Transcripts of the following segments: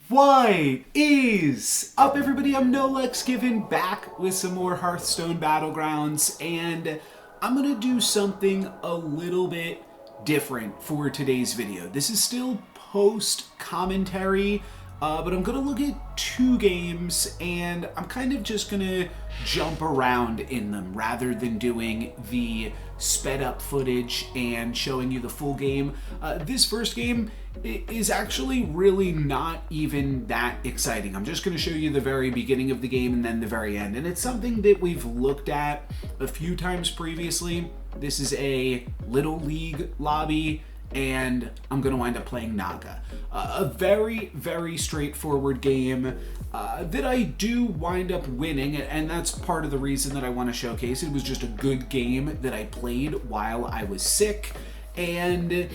What is up, everybody? I'm Nolex, giving back with some more Hearthstone Battlegrounds, and I'm gonna do something a little bit different for today's video. This is still post commentary, but I'm gonna look at two games, and I'm kind of just gonna jump around in them rather than doing the sped up footage and showing you the full game. This first game is actually really not even that exciting. I'm just going to show you the very beginning of the game and then the very end. And it's something that we've looked at a few times previously. This is a Little League lobby, and I'm going to wind up playing Naga. A very, very straightforward game that I do wind up winning, and that's part of the reason that I want to showcase. It was just a good game that I played while I was sick, and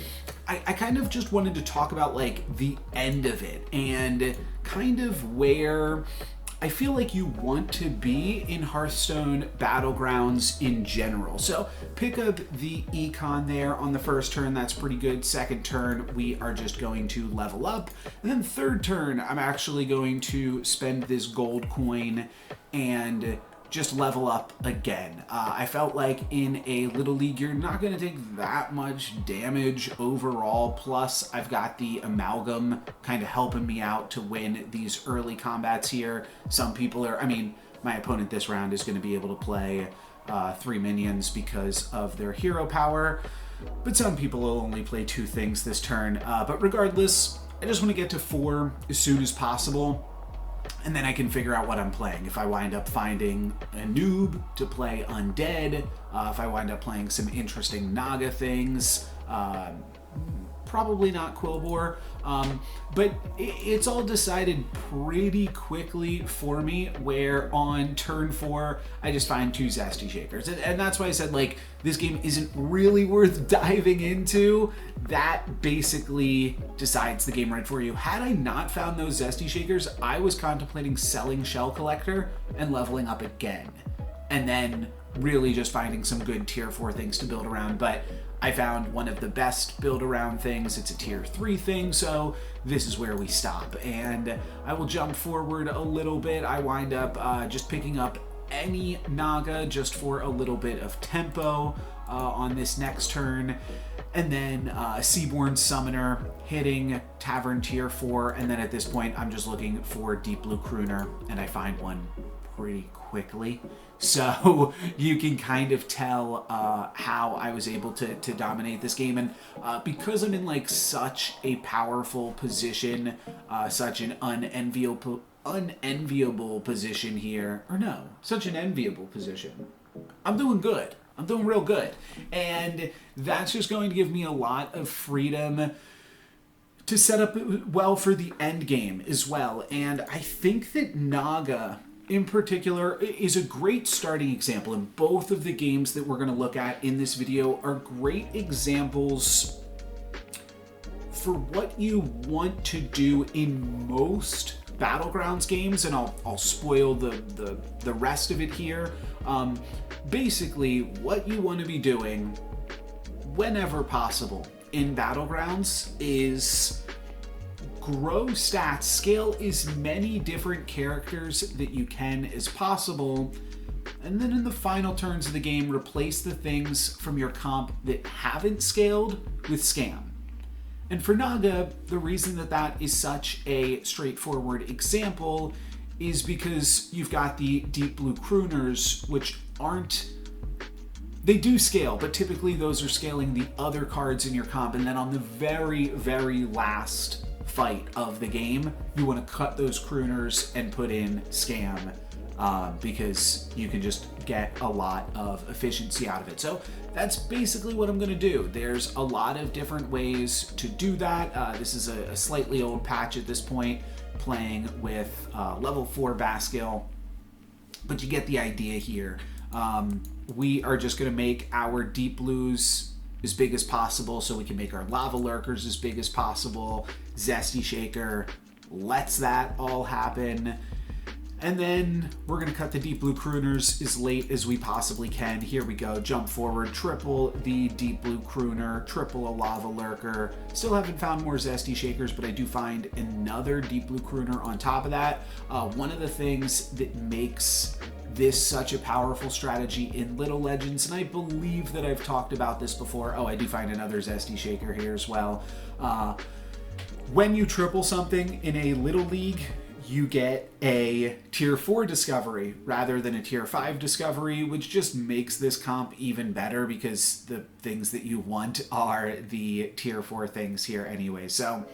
I kind of just wanted to talk about like the end of it and kind of where I feel like you want to be in Hearthstone Battlegrounds in general. So pick up the econ there on the first turn, that's pretty good. Second turn, we are just going to level up. And then third turn, I'm actually going to spend this gold coin and just level up again. I felt like in a Little League, you're not going to take that much damage overall. Plus, I've got the Amalgam kind of helping me out to win these early combats here. Some people are, my opponent this round is going to be able to play 3 minions because of their hero power, but some people will only play 2 things this turn. But regardless, I just want to get to 4 as soon as possible, and then I can figure out what I'm playing. If I wind up finding a noob to play undead, if I wind up playing some interesting Naga things, probably not Quillbore, but it's all decided pretty quickly for me, where on turn 4, I just find 2 Zesty Shakers. And that's why I said, like, this game isn't really worth diving into. That basically decides the game right for you. Had I not found those Zesty Shakers, I was contemplating selling Shell Collector and leveling up again, and then really just finding some good tier 4 things to build around. But I found one of the best build around things. It's a tier 3 thing, so this is where we stop. And I will jump forward a little bit. I wind up just picking up any Naga just for a little bit of tempo on this next turn. And then Seaborn Summoner hitting Tavern tier 4. And then at this point, I'm just looking for Deep Blue Crooner, and I find one pretty quickly. So you can kind of tell how I was able to dominate this game. And because I'm in like such a powerful position, such an unenviable position here, or no, such an enviable position, I'm doing good. I'm doing real good. And that's just going to give me a lot of freedom to set up well for the end game as well. And I think that Naga in particular is a great starting example, and both of the games that we're going to look at in this video are great examples for what you want to do in most Battlegrounds games, and I'll spoil the rest of it here. Basically, what you want to be doing whenever possible in Battlegrounds is grow stats, scale as many different characters that you can as possible, and then in the final turns of the game, replace the things from your comp that haven't scaled with Scam. And for Naga, the reason that is such a straightforward example is because you've got the Deep Blue Crooners, which they do scale, but typically those are scaling the other cards in your comp, and then on the very, very last fight of the game, you want to cut those crooners and put in Scam, because you can just get a lot of efficiency out of it. So that's basically what I'm going to do. There's a lot of different ways to do that. This is a slightly old patch at this point, playing with level 4 Baskill, but you get the idea here. We are just going to make our Deep Blues as big as possible so we can make our Lava Lurkers as big as possible. Zesty Shaker lets that all happen. And then we're going to cut the Deep Blue Crooners as late as we possibly can. Here we go. Jump forward, triple the Deep Blue Crooner, triple a Lava Lurker. Still haven't found more Zesty Shakers, but I do find another Deep Blue Crooner on top of that. One of the things that makes this such a powerful strategy in Little Legends, and I believe that I've talked about this before. Oh, I do find another Zesty Shaker here as well. When you triple something in a Little League, you get a tier 4 discovery rather than a tier 5 discovery, which just makes this comp even better because the things that you want are the tier 4 things here anyway. So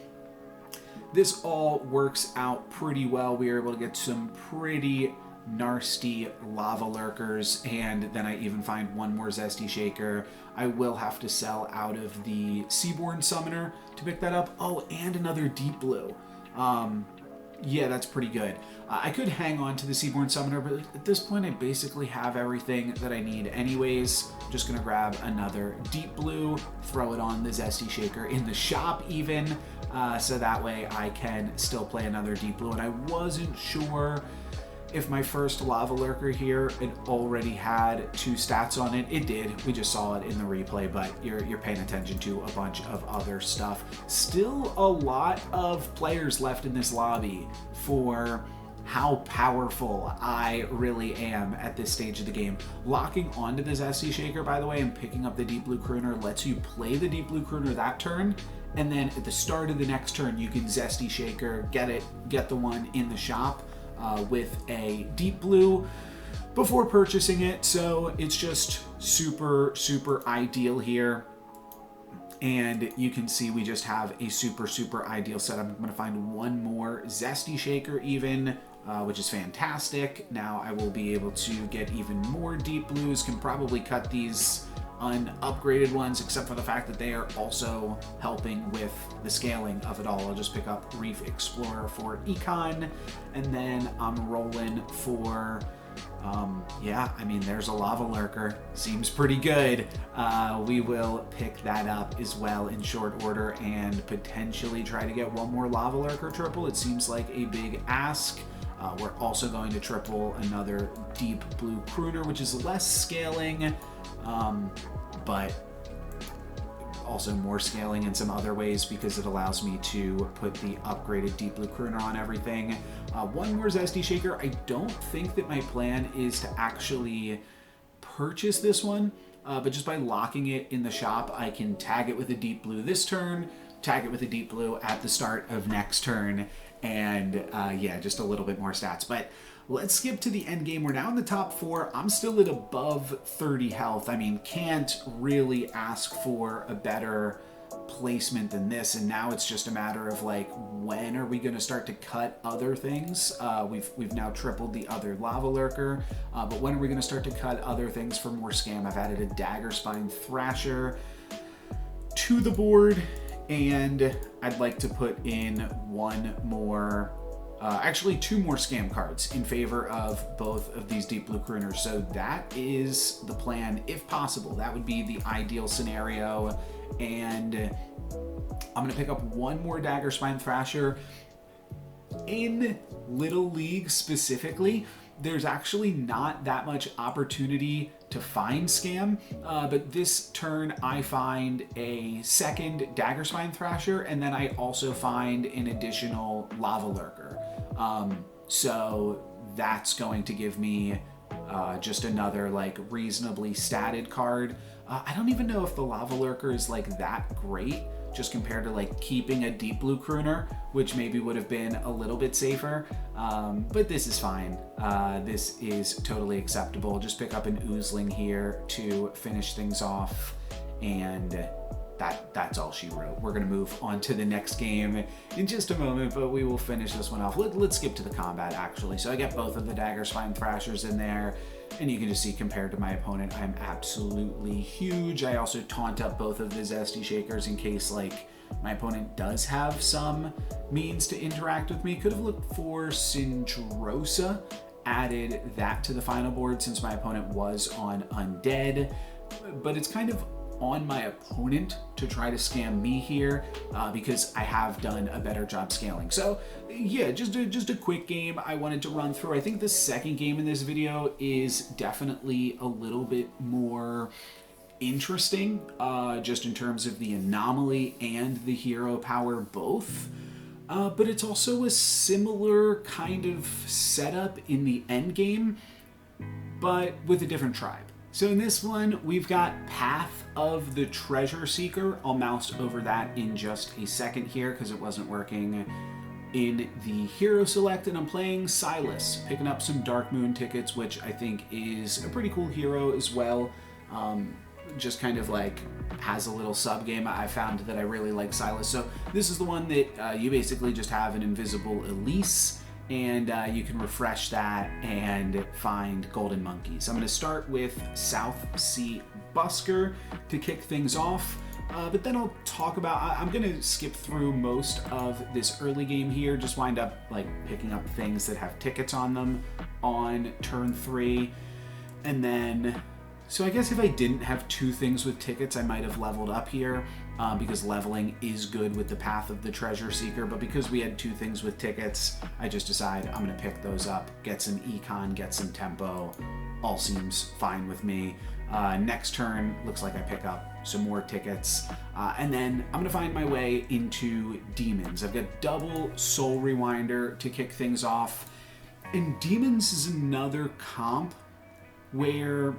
this all works out pretty well. We are able to get some pretty nasty Lava Lurkers, and then I even find one more Zesty Shaker. I will have to sell out of the Seaborn Summoner to pick that up. Oh, and another Deep Blue. Yeah, that's pretty good. I could hang on to the Seaborn Summoner, but at this point I basically have everything that I need anyways. Just gonna grab another Deep Blue, throw it on the Zesty Shaker in the shop even, so that way I can still play another Deep Blue. And I wasn't sure if my first Lava Lurker here had already had 2 stats on it. It did. We just saw it in the replay, but you're paying attention to a bunch of other stuff. Still a lot of players left in this lobby for how powerful I really am at this stage of the game. Locking onto the Zesty Shaker, by the way, and picking up the Deep Blue Crooner lets you play the Deep Blue Crooner that turn, and then at the start of the next turn you can Zesty Shaker, get the one in the shop with a Deep Blue before purchasing it. So it's just super ideal here, and you can see we just have a super ideal setup. I'm going to find one more Zesty Shaker even, which is fantastic. Now I will be able to get even more Deep Blues, can probably cut these unupgraded ones, except for the fact that they are also helping with the scaling of it all. I'll just pick up Reef Explorer for Econ, and then I'm rolling for yeah, I mean, there's a Lava Lurker. Seems pretty good. We will pick that up as well in short order and potentially try to get one more Lava Lurker triple. It seems like a big ask. We're also going to triple another Deep Blue Crooner, which is less scaling, but also more scaling in some other ways because it allows me to put the upgraded Deep Blue Crooner on everything. One more Zesty Shaker. I don't think that my plan is to actually purchase this one, but just by locking it in the shop, I can tag it with a Deep Blue this turn, tag it with a Deep Blue at the start of next turn, and yeah, just a little bit more stats. But let's skip to the end game. We're now in the top 4. I'm still at above 30 health. I mean, can't really ask for a better placement than this. And now it's just a matter of like, when are we going to start to cut other things? We've now tripled the other Lava Lurker, but when are we going to start to cut other things for more scam? I've added a Dagger Spine Thrasher to the board, and I'd like to put in one more, actually 2 more scam cards in favor of both of these Deep Blue Crooners. So that is the plan, if possible. That would be the ideal scenario. And I'm going to pick up one more Dagger Spine Thrasher. In Little League specifically, there's actually not that much opportunity to find scam, but this turn I find a second Dagger Spine Thrasher, and then I also find an additional Lava Lurker. So that's going to give me just another like reasonably statted card. I don't even know if the Lava Lurker is like that great, just compared to like keeping a Deep Blue Crooner, which maybe would have been a little bit safer, but this is fine. This is totally acceptable. Just pick up an Oozling here to finish things off, and that's all she wrote. We're gonna move on to the next game in just a moment, but we will finish this one off. Let's skip to the combat actually. So I get both of the Dagger Spine Thrashers in there, and you can just see compared to my opponent, I'm absolutely huge. I also taunt up both of the Zesty Shakers in case like my opponent does have some means to interact with me. Could have looked for Syndrosa, added that to the final board since my opponent was on Undead, but it's kind of on my opponent to try to scam me here because I have done a better job scaling. So yeah, just a quick game I wanted to run through. I think the second game in this video is definitely a little bit more interesting, just in terms of the anomaly and the hero power both. But it's also a similar kind of setup in the end game, but with a different tribe. So in this one, we've got Path of the Treasure Seeker. I'll mouse over that in just a second here because it wasn't working in the hero select, and I'm playing Silas, picking up some Dark Moon tickets, which I think is a pretty cool hero as well. Just kind of like has a little sub game. I found that I really like Silas. So this is the one that you basically just have an invisible Elise, and you can refresh that and find golden monkeys. I'm going to start with South Sea Busker to kick things off. But then I'll talk about, I'm going to skip through most of this early game here, just wind up like picking up things that have tickets on them on turn 3. And then, so I guess if I didn't have 2 things with tickets, I might have leveled up here because leveling is good with the Path of the Treasure Seeker. But because we had 2 things with tickets, I just decided I'm going to pick those up, get some econ, get some tempo. All seems fine with me. Next turn, looks like I pick up some more tickets. And then I'm going to find my way into Demons. I've got double Soul Rewinder to kick things off. And Demons is another comp where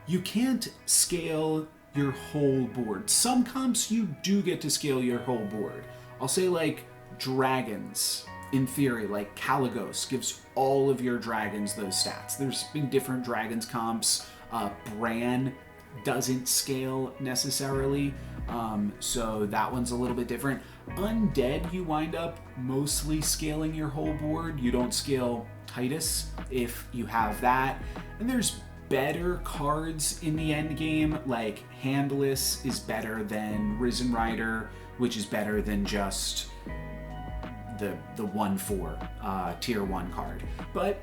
you can't scale your whole board. Some comps you do get to scale your whole board. I'll say like dragons, in theory, like Caligos gives all of your dragons those stats. There's been different dragons comps. Bran doesn't scale necessarily, so that one's a little bit different. Undead, you wind up mostly scaling your whole board. You don't scale Titus if you have that. And there's better cards in the end game, like Handless is better than Risen Rider, which is better than just the 1/4 tier 1 card. But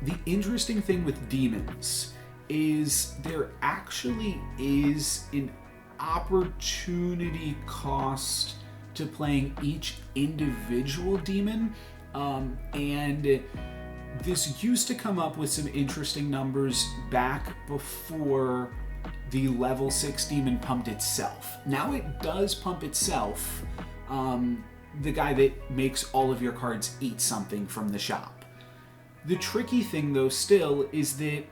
the interesting thing with Demons is there actually is an opportunity cost to playing each individual demon, and this used to come up with some interesting numbers back before the level 6 demon pumped itself. Now it does pump itself, the guy that makes all of your cards eat something from the shop. The tricky thing though still is that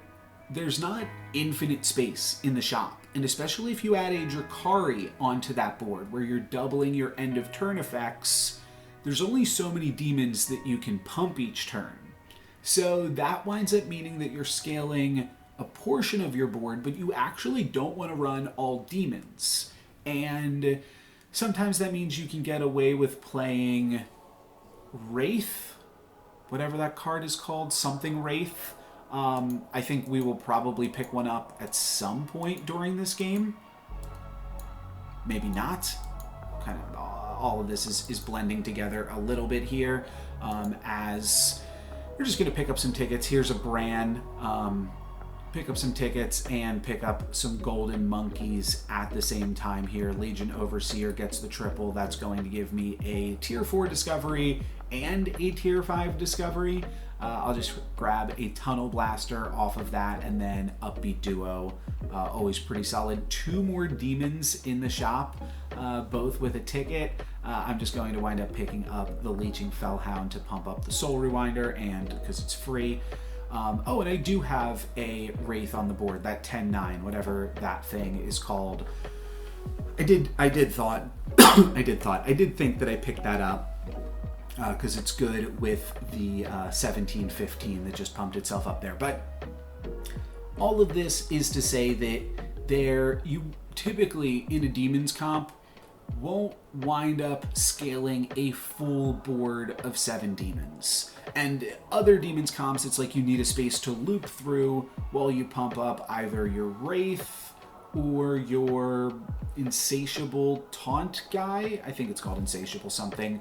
there's not infinite space in the shop, and especially if you add a Drakari onto that board where you're doubling your end of turn effects, there's only so many demons that you can pump each turn. So that winds up meaning that you're scaling a portion of your board, but you actually don't want to run all demons. And sometimes that means you can get away with playing Wraith, whatever that card is called, something Wraith. I think we will probably pick one up at some point during this game. Maybe not. Kind of all of this is blending together a little bit here, as we're just going to pick up some tickets. Here's a Bran. Pick up some tickets and pick up some golden monkeys at the same time here. Legion Overseer gets the triple. That's going to give me a tier 4 discovery and a tier 5 discovery. I'll just grab a Tunnel Blaster off of that, and then Upbeat Duo. Always pretty solid. 2 more demons in the shop, both with a ticket. I'm just going to wind up picking up the Leeching Fellhound to pump up the Soul Rewinder, and because it's free. Oh, and I do have a Wraith on the board, that 10-9, whatever that thing is called. I did think that I picked that up because it's good with the 17-15 that just pumped itself up there. But all of this is to say that you typically in a Demons comp won't wind up scaling a full board of 7 demons. And other Demons comps, it's like you need a space to loop through while you pump up either your Wraith or your Insatiable Taunt guy. I think it's called Insatiable something.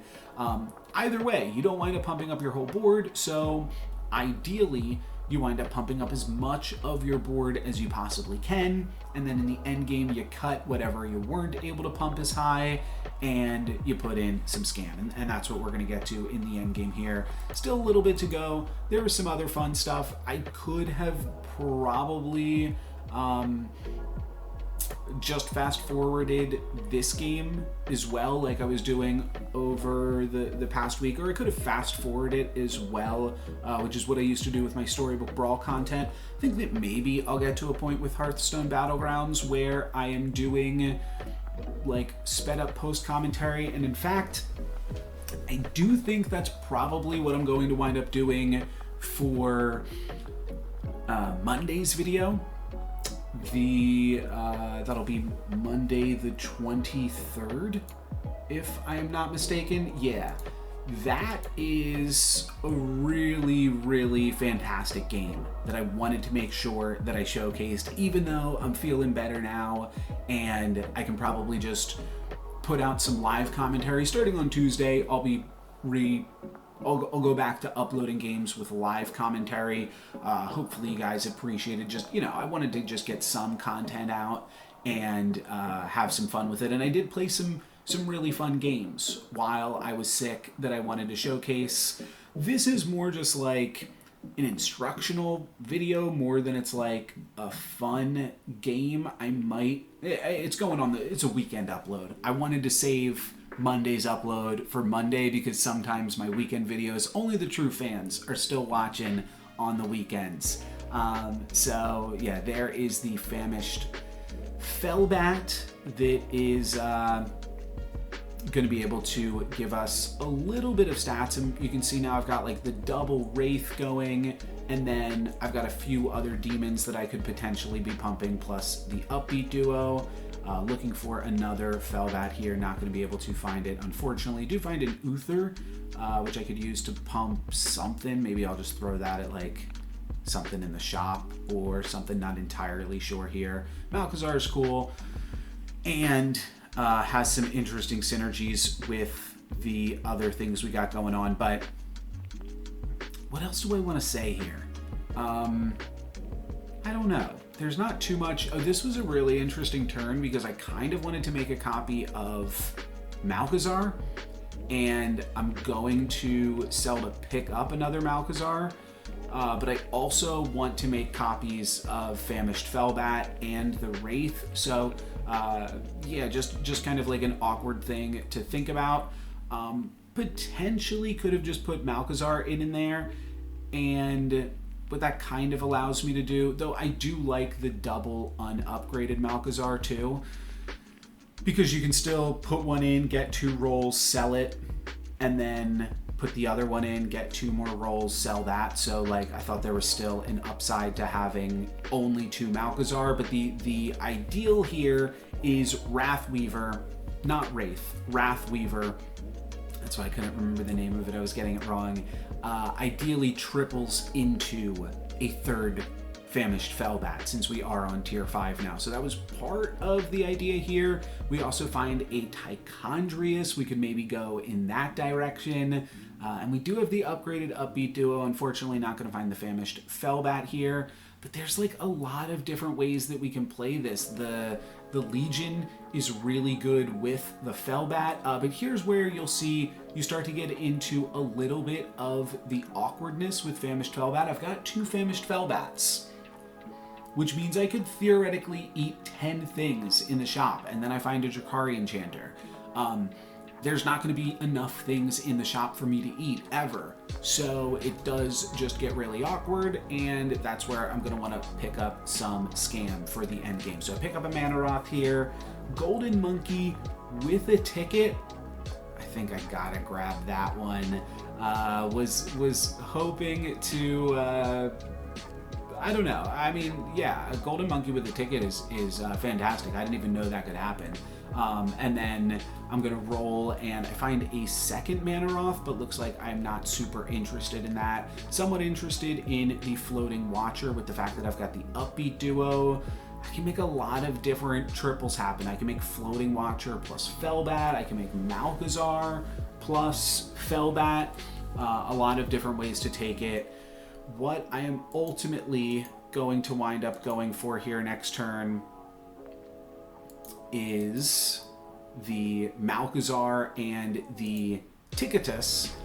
Either way, you don't wind up pumping up your whole board, so ideally you wind up pumping up as much of your board as you possibly can, and then in the end game you cut whatever you weren't able to pump as high and you put in some scam, and that's what we're going to get to in the end game here. Still a little bit to go. There was some other fun stuff. I could have probably just fast forwarded this game as well, like I was doing over the past week, or I could have fast forwarded it as well, which is what I used to do with my Storybook Brawl content. I think that maybe I'll get to a point with Hearthstone Battlegrounds where I am doing like sped up post commentary, and in fact I do think that's probably what I'm going to wind up doing for Monday's video. That'll be Monday the 23rd, if I am not mistaken. Yeah, that is a really, really fantastic game that I wanted to make sure that I showcased, even though I'm feeling better now and I can probably just put out some live commentary starting on Tuesday. I'll go back to uploading games with live commentary. Hopefully you guys appreciate it. Just, I wanted to just get some content out and have some fun with it. And I did play some really fun games while I was sick that I wanted to showcase. This is more just like an instructional video more than it's like a fun game. It's a weekend upload. I wanted to save Monday's upload for Monday because sometimes my weekend videos, only the true fans are still watching on the weekends. So yeah, there is the famished Fellbat that is going to be able to give us a little bit of stats, and you can see now I've got like the double Wraith going, and then I've got a few other demons that I could potentially be pumping, plus the Upbeat duo. Looking for another Fellbat here, not going to be able to find it, unfortunately. Do find an Uther, which I could use to pump something. Maybe I'll just throw that at like something in the shop or something, not entirely sure here. Malchezaar is cool and has some interesting synergies with the other things we got going on, but what else do I want to say here? I don't know. There's not too much. Oh, this was a really interesting turn because I kind of wanted to make a copy of Malchezaar, and I'm going to sell to pick up another Malchezaar, but I also want to make copies of Famished Fellbat and the Wraith. So yeah, just kind of like an awkward thing to think about. Potentially could have just put Malchezaar in there, and what that kind of allows me to do, though I do like the double unupgraded Malchezaar too, because you can still put one in, get 2 rolls, sell it, and then put the other one in, get 2 more rolls, sell that. So like I thought there was still an upside to having only 2 Malchezaar, but the ideal here is Wrathweaver, not Wraith, Wrathweaver. That's why I couldn't remember the name of it, I was getting it wrong. Ideally triples into a 3rd Famished Fellbat, since we are on tier 5 now. So that was part of the idea here. We also find a Tichondrius. We could maybe go in that direction. And we do have the upgraded Upbeat duo. Unfortunately, not going to find the Famished Fellbat here. But there's like a lot of different ways that we can play this. The Legion is really good with the Fellbat, but here's where you'll see you start to get into a little bit of the awkwardness with Famished Fellbat. I've got 2 Famished Fellbats, which means I could theoretically eat 10 things in the shop, and then I find a Drakari Enchanter. There's not going to be enough things in the shop for me to eat ever, so it does just get really awkward, and that's where I'm going to want to pick up some scam for the end game. So I pick up a Manoroth here, Golden Monkey with a ticket. I think I gotta grab that one. Was hoping to I don't know. I mean, yeah, a Golden Monkey with a ticket is fantastic. I didn't even know that could happen. And then I'm gonna roll, and I find a second Manoroth, but looks like I'm not super interested in that. Somewhat interested in the Floating Watcher with the fact that I've got the Upbeat duo. I can make a lot of different triples happen. I can make Floating Watcher plus Fellbat. I can make Malchezaar plus Fellbat. A lot of different ways to take it. what I am ultimately going to wind up going for here next turn is the Malchezaar and the Ticketus.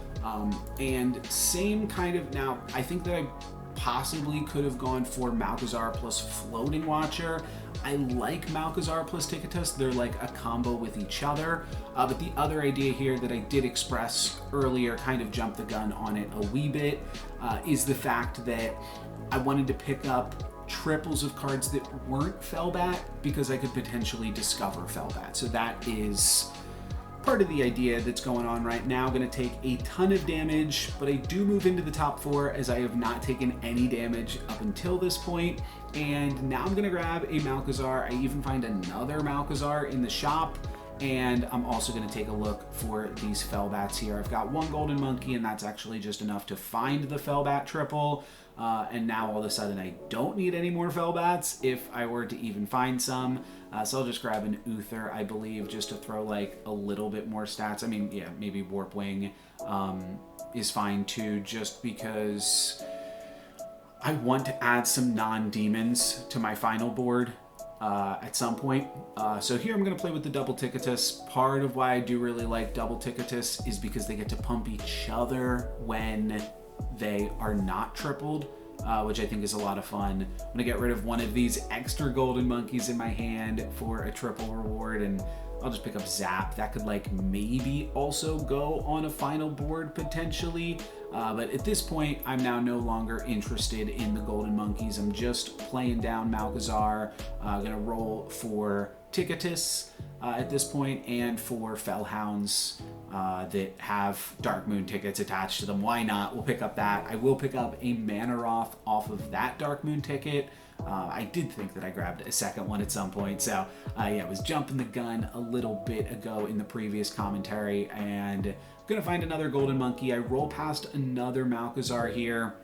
And same kind of, now I think that I possibly could have gone for Malchezaar plus Floating Watcher. I like Malchezaar plus Ticketus. They're like a combo with each other. But the other idea here that I did express earlier, kind of jumped the gun on it a wee bit, is the fact that I wanted to pick up triples of cards that weren't Fellbat because I could potentially discover Fellbat. So that is part of the idea that's going on right now. Going to take a ton of damage, but I do move into the top 4 as I have not taken any damage up until this point. And now I'm going to grab a Malchezaar. I even find another Malchezaar in the shop, and I'm also going to take a look for these Fellbats here. I've got one Golden Monkey, and that's actually just enough to find the Fellbat triple. And now all of a sudden I don't need any more Fellbats if I were to even find some. So I'll just grab an Uther, I believe, just to throw like a little bit more stats. I mean, yeah, maybe Warp Wing is fine too, just because I want to add some non-demons to my final board at some point. So here I'm going to play with the double Ticketus. Part of why I do really like double Ticketus is because they get to pump each other when they are not tripled, which I think is a lot of fun. I'm going to get rid of one of these extra Golden Monkeys in my hand for a triple reward, and I'll just pick up Zap. That could like maybe also go on a final board potentially, but at this point I'm now no longer interested in the Golden Monkeys. I'm just playing down Malchezaar. Gonna roll for Ticketus at this point, and for Fellhounds that have Dark Moon tickets attached to them. Why not? We'll pick up that. I will pick up a Manoroth off of that Dark Moon ticket. I did think that I grabbed a second one at some point, so yeah, I was jumping the gun a little bit ago in the previous commentary, and I'm gonna find another Golden Monkey. I roll past another Malchezaar here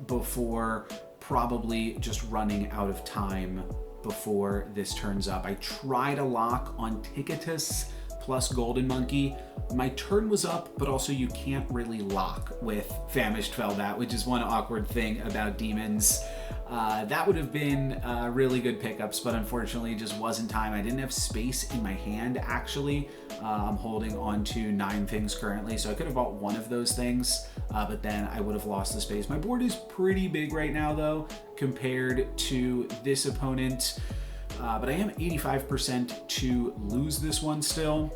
before probably just running out of time before this turns up. I tried a lock on Ticketus plus Golden Monkey. My turn was up, but also you can't really lock with Famished Fellbat, which is one awkward thing about demons. That would have been really good pickups, but unfortunately it just wasn't time. I didn't have space in my hand, actually. I'm holding on to 9 things currently, so I could have bought one of those things, but then I would have lost the space. My board is pretty big right now, though, compared to this opponent, but I am 85% to lose this one still.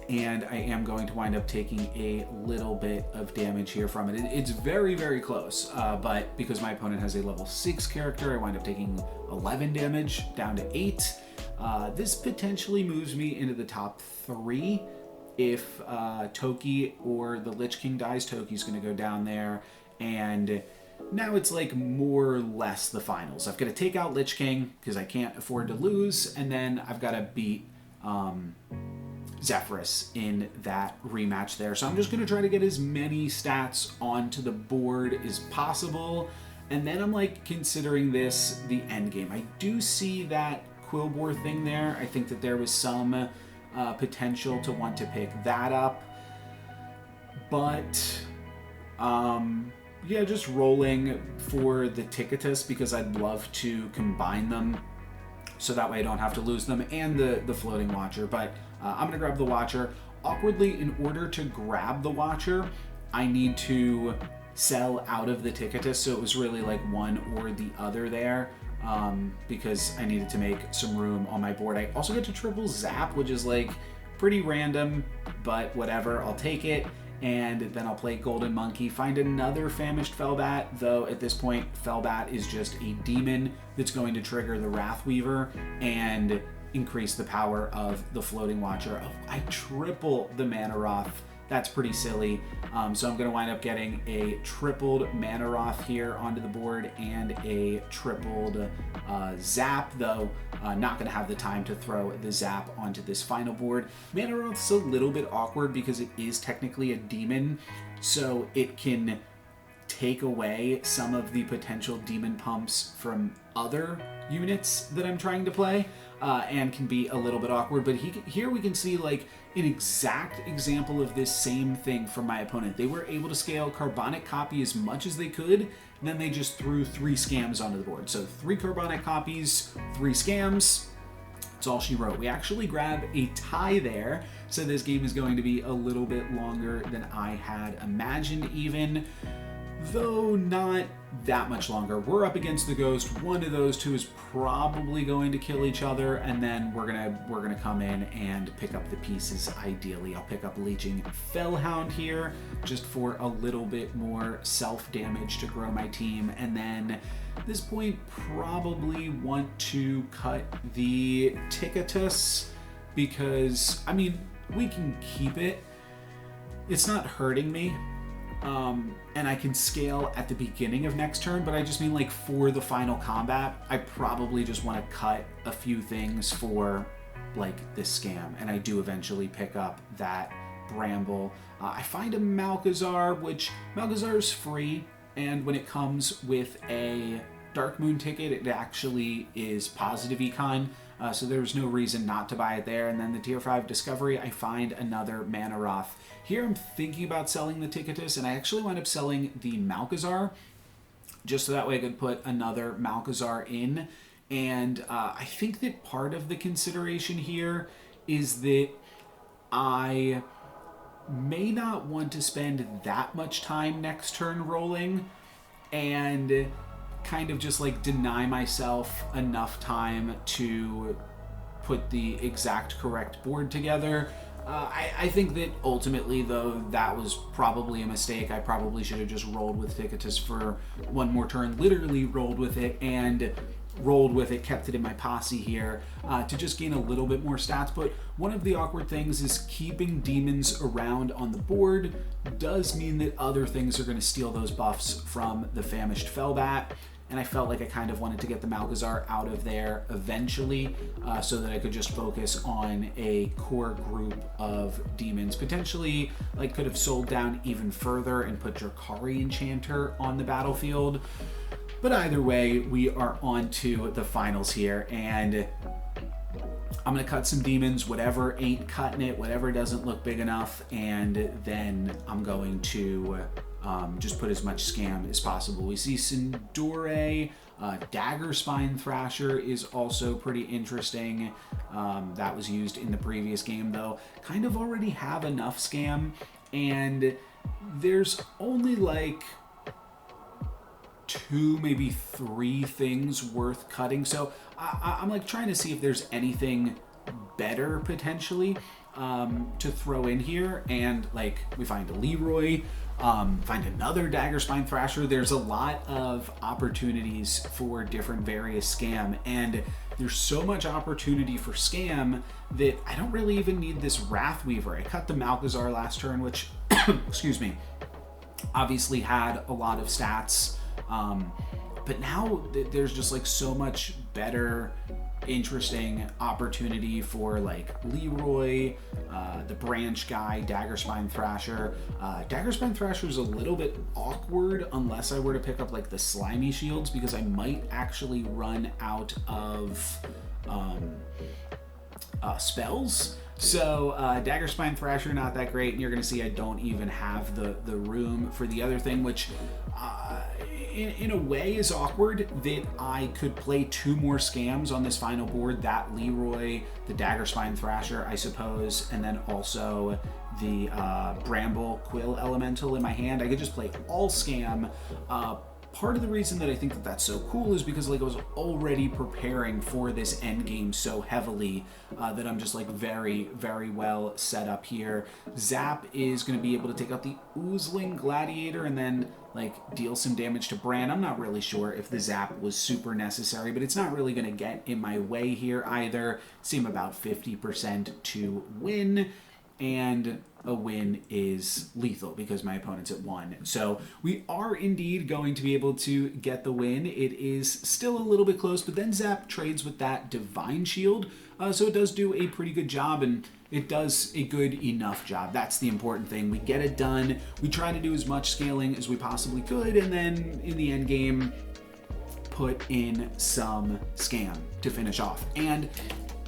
And I am going to wind up taking a little bit of damage here from it. It's very, very close, but because my opponent has a level 6 character, I wind up taking 11 damage down to 8. This potentially moves me into the top 3. If Toki or the Lich King dies, Toki's going to go down there, and now it's like more or less the finals. I've got to take out Lich King because I can't afford to lose, and then I've got to beat Zephyrus in that rematch there. So I'm just going to try to get as many stats onto the board as possible, and then I'm like considering this the end game. I do see that Quillbore thing there. I think that there was some potential to want to pick that up, but yeah, just rolling for the Ticketus because I'd love to combine them so that way I don't have to lose them, and the Floating Watcher. But I'm going to grab the Watcher. Awkwardly, in order to grab the Watcher, I need to sell out of the Ticketus, so it was really like one or the other there, because I needed to make some room on my board. I also get to triple Zap, which is like pretty random, but whatever, I'll take it. And then I'll play Golden Monkey, find another Famished Fellbat, though at this point Fellbat is just a demon that's going to trigger the Wrathweaver and increase the power of the Floating Watcher. I triple the Manoroth. That's pretty silly. So I'm going to wind up getting a tripled Manoroth here onto the board and a tripled Zap, though not going to have the time to throw the Zap onto this final board. Manoroth's a little bit awkward because it is technically a demon, so it can take away some of the potential demon pumps from other units that I'm trying to play, and can be a little bit awkward. But here we can see like an exact example of this same thing from my opponent. They were able to scale Carbonic Copy as much as they could, and then they just threw 3 scams onto the board. So 3 Carbonic Copies, 3 scams. That's all she wrote. We actually grab a tie there, so this game is going to be a little bit longer than I had imagined even, though not that much longer. We're up against the Ghost. One of those two is probably going to kill each other, and then we're gonna come in and pick up the pieces. Ideally, I'll pick up Leeching Fellhound here just for a little bit more self-damage to grow my team, and then at this point probably want to cut the Ticketus because, I mean, we can keep it. It's not hurting me. And I can scale at the beginning of next turn, but I just mean like for the final combat, I probably just want to cut a few things for like this scam, and I do eventually pick up that Bramble. I find a Malcazar, which Malcazar is free, and when it comes with a Dark Moon ticket, it actually is positive econ, so there's no reason not to buy it there. And then the tier 5 Discovery, I find another Manoroth. Here I'm thinking about selling the Ticketus, and I actually wind up selling the Malcazar, just so that way I could put another Malcazar in. And I think that part of the consideration here is that I may not want to spend that much time next turn rolling, and kind of just like deny myself enough time to put the exact correct board together. I think that ultimately, though, that was probably a mistake. I probably should have just rolled with Ticketus for one more turn, literally rolled with it, kept it in my posse here to just gain a little bit more stats. But one of the awkward things is keeping demons around on the board does mean that other things are going to steal those buffs from the Famished Fellbat. And I felt like I kind of wanted to get the Malcazar out of there eventually, so that I could just focus on a core group of demons. Potentially, like, could have sold down even further and put Drakari Enchanter on the battlefield. But either way, we are on to the finals here, and I'm going to cut some demons, whatever ain't cutting it, whatever doesn't look big enough, and then I'm going to just put as much scam as possible. We see Sindore, Dagger Spine Thrasher is also pretty interesting. That was used in the previous game, though. Kind of already have enough scam, and there's only like 2, maybe 3 things worth cutting. So I'm like trying to see if there's anything better potentially to throw in here. And like we find a Leroy, find another Dagger Spine Thrasher. There's a lot of opportunities for different various scam, and there's so much opportunity for scam that I don't really even need this Wrath Weaver. I cut the Malcazar last turn, which excuse me, obviously had a lot of stats, but now there's just like so much better interesting opportunity for like Leroy, the branch guy, Dagger Spine Thrasher. Dagger Spine Thrasher is a little bit awkward unless I were to pick up like the Slimy Shields, because I might actually run out of spells. So Dagger Spine Thrasher, not that great, and you're going to see I don't even have the room for the other thing, which in a way is awkward that I could play 2 more scams on this final board, that Leroy, the Dagger Spine Thrasher, I suppose, and then also the Bramble Quill Elemental in my hand. I could just play all scam. Part of the reason that I think that that's so cool is because like I was already preparing for this end game so heavily that I'm just like very, very well set up here. Zap is going to be able to take out the Oozling Gladiator and then like deal some damage to Bran. I'm not really sure if the Zap was super necessary, but it's not really going to get in my way here either. Seem about 50% to win, and a win is lethal because my opponent's at 1. So we are indeed going to be able to get the win. It is still a little bit close, but then Zap trades with that Divine Shield, so it does do a pretty good job. And it does a good enough job. That's the important thing. We get it done. We try to do as much scaling as we possibly could, and then in the end game, put in some scam to finish off. And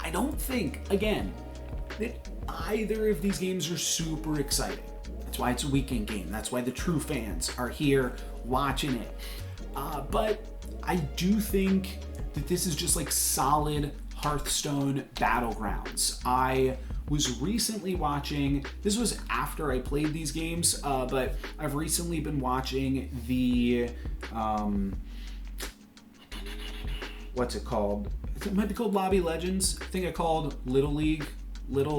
I don't think, again, that either of these games are super exciting. That's why it's a weekend game. That's why the true fans are here watching it. But I do think that this is just like solid Hearthstone Battlegrounds. I was recently watching, this was after I played these games, but I've recently been watching the, what's it called? It might be called Lobby Legends. I think I called Little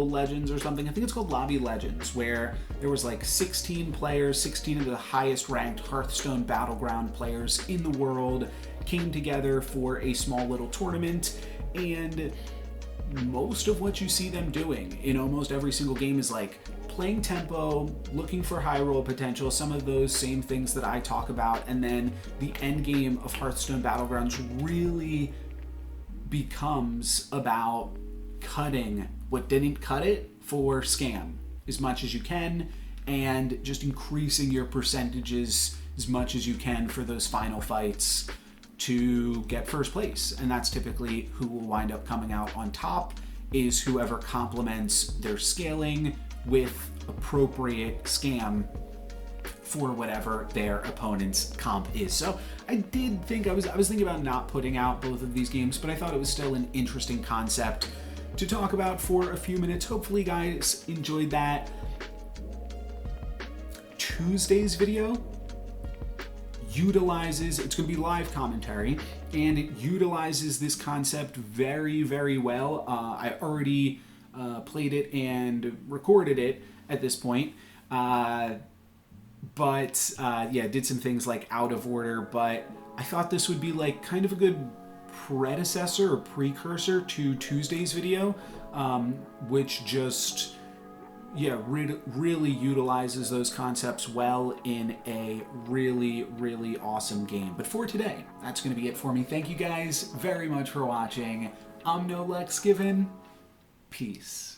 Legends or something. I think it's called Lobby Legends, where there was like 16 players, 16 of the highest ranked Hearthstone Battleground players in the world came together for a small little tournament, and most of what you see them doing in almost every single game is like playing tempo, looking for high roll potential, some of those same things that I talk about, and then the end game of Hearthstone Battlegrounds really becomes about cutting what didn't cut it for scam as much as you can, and just increasing your percentages as much as you can for those final fights to get first place. And that's typically who will wind up coming out on top, is whoever complements their scaling with appropriate scam for whatever their opponent's comp is. So I did think, I was thinking about not putting out both of these games, but I thought it was still an interesting concept to talk about for a few minutes. Hopefully you guys enjoyed that. Tuesday's video utilizes, it's going to be live commentary, and it utilizes this concept very, very well. I already played it and recorded it at this point. Yeah, did some things like out of order, but I thought this would be like kind of a good predecessor or precursor to Tuesday's video, which just, yeah, really utilizes those concepts well in a really, really awesome game. But for today, that's going to be it for me. Thank you guys very much for watching. I'm No Lex Given. Peace.